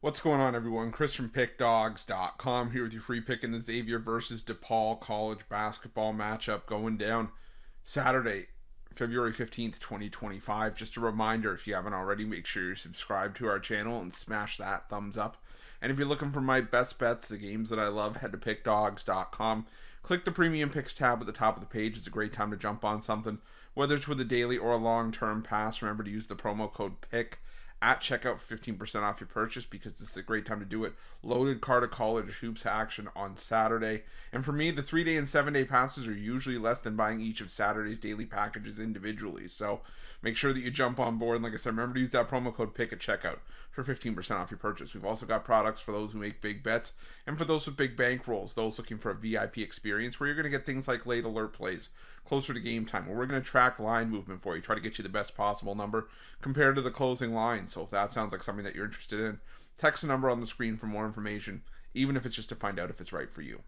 What's going on, everyone? Chris from Pickdawgz.com here with your free pick in the Xavier versus DePaul college basketball matchup going down Saturday, February 15th, 2025. Just a reminder, if you haven't already, make sure you're subscribed to our channel and smash that thumbs up. And if you're looking for my best bets, the games that I love, head to Pickdawgz.com. Click the Premium Picks tab at the top of the page. It's a great time to jump on something. Whether it's with a daily or a long-term pass, remember to use the promo code PICK at checkout for 15% off your purchase, because this is a great time to do it. Loaded card of college hoops action on Saturday. And for me, the 3-day and 7-day passes are usually less than buying each of Saturday's daily packages individually. So make sure that you jump on board. And like I said, remember to use that promo code PICK at checkout for 15% off your purchase. We've also got products for those who make big bets and for those with big bankrolls, those looking for a VIP experience where you're going to get things like late alert plays closer to game time, where we're going to track line movement for you, try to get you the best possible number compared to the closing line. So if that sounds like something that you're interested in, text the number on the screen for more information, even if it's just to find out if it's right for you.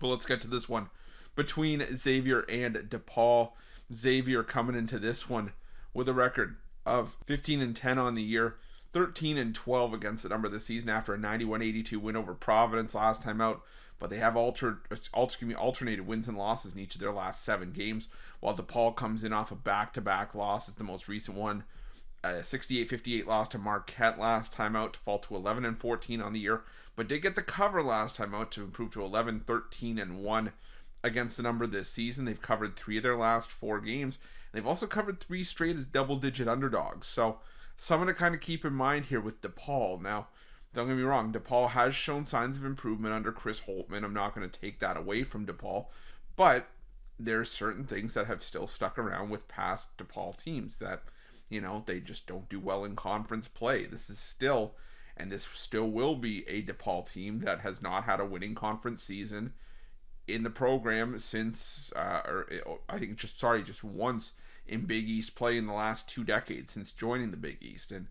But let's get to this one between Xavier and DePaul. Xavier coming into this one with a record of 15-10 on the year, 13-12 against the number this season after a 91-82 win over Providence last time out. But they have alternated wins and losses in each of their last 7 games, while DePaul comes in off a back-to-back loss. Is the most recent one, a 68-58 loss to Marquette last time out to fall to 11-14 on the year, but did get the cover last time out to improve to 11-13-1 against the number this season. They've covered 3 of their last 4 games. They've also covered 3 straight as double-digit underdogs. So something to kind of keep in mind here with DePaul. Now, don't get me wrong, DePaul has shown signs of improvement under Chris Holtmann. I'm not going to take that away from DePaul, but there's certain things that have still stuck around with past DePaul teams that, they just don't do well in conference play. This still will be a DePaul team that has not had a winning conference season in the program since, just once in Big East play in the last 2 decades since joining the Big East. And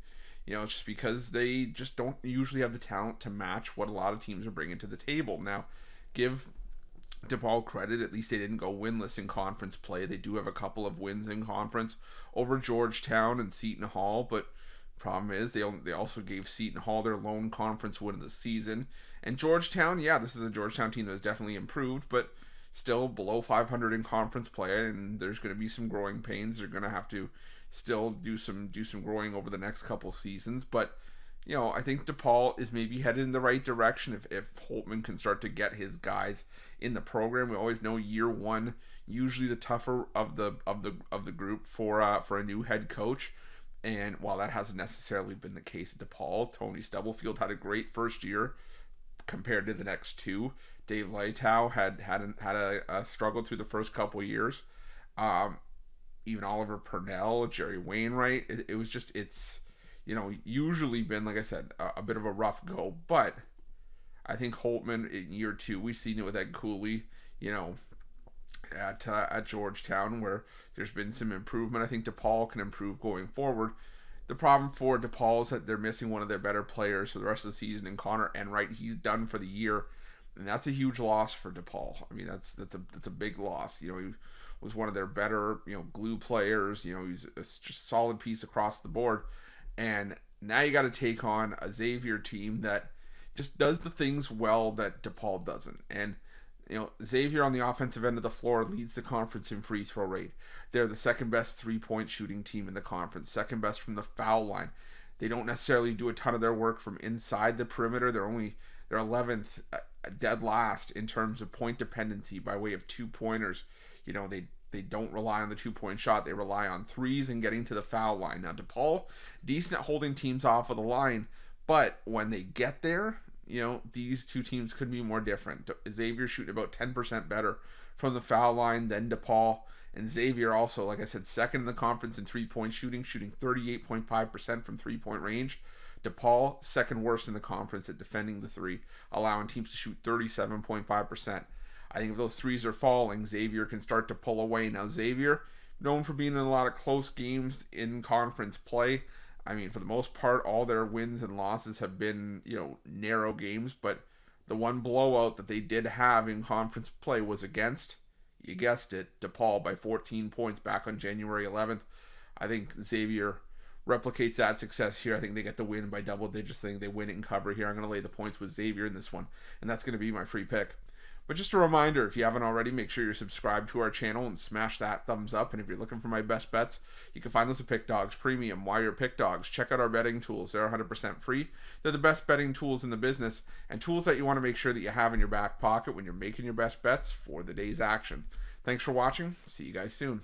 it's just because they just don't usually have the talent to match what a lot of teams are bringing to the table. Now, give DePaul credit, at least they didn't go winless in conference play. They do have a couple of wins in conference over Georgetown and Seton Hall, but problem is they also gave Seton Hall their lone conference win of the season. And Georgetown, this is a Georgetown team that has definitely improved, but still below 500 in conference play, and there's going to be some growing pains. They're going to have to still do some growing over the next couple seasons, but I think DePaul is maybe headed in the right direction if Holtmann can start to get his guys in the program. We always know year one usually the tougher of the group for a new head coach, and while that hasn't necessarily been the case at DePaul, Tony Stubblefield had a great first year compared to the next 2. Dave Leitao had a struggle through the first couple years. Even Oliver Purnell, Jerry Wainwright, it's usually been, like I said, a bit of a rough go. But I think Holtmann in year 2, we've seen it with Ed Cooley, at Georgetown, where there's been some improvement. I think DePaul can improve going forward. The problem for DePaul is that they're missing one of their better players for the rest of the season in Connor Enright. He's done for the year, and that's a huge loss for DePaul. I mean, that's a big loss. He was one of their better, glue players. He's a just solid piece across the board. And now you got to take on a Xavier team that just does the things well that DePaul doesn't. And, Xavier on the offensive end of the floor leads the conference in free throw rate. They're the second best 3-point shooting team in the conference, second best from the foul line. They don't necessarily do a ton of their work from inside the perimeter. They're 11th, dead last in terms of point dependency by way of 2-pointers. They don't rely on the 2-point shot. They rely on threes and getting to the foul line. Now, DePaul, decent at holding teams off of the line, but when they get there, these two teams could be more different. Xavier shooting about 10% better from the foul line than DePaul. And Xavier also, like I said, second in the conference in 3-point shooting 38.5% from 3-point range. DePaul, second worst in the conference at defending the 3, allowing teams to shoot 37.5%. I think if those threes are falling, Xavier can start to pull away. Now, Xavier, known for being in a lot of close games in conference play. I mean, for the most part, all their wins and losses have been, narrow games. But the one blowout that they did have in conference play was against, you guessed it, DePaul by 14 points back on January 11th. I think Xavier replicates that success here. I think they get the win by double digits. I think they win it and cover here. I'm going to lay the points with Xavier in this one, and that's going to be my free pick. But just a reminder, if you haven't already, make sure you're subscribed to our channel and smash that thumbs up. And if you're looking for my best bets, you can find those at Pickdawgz Premium. Why you're Pickdawgz? Check out our betting tools. They're 100% free. They're the best betting tools in the business, and tools that you want to make sure that you have in your back pocket when you're making your best bets for the day's action. Thanks for watching. See you guys soon.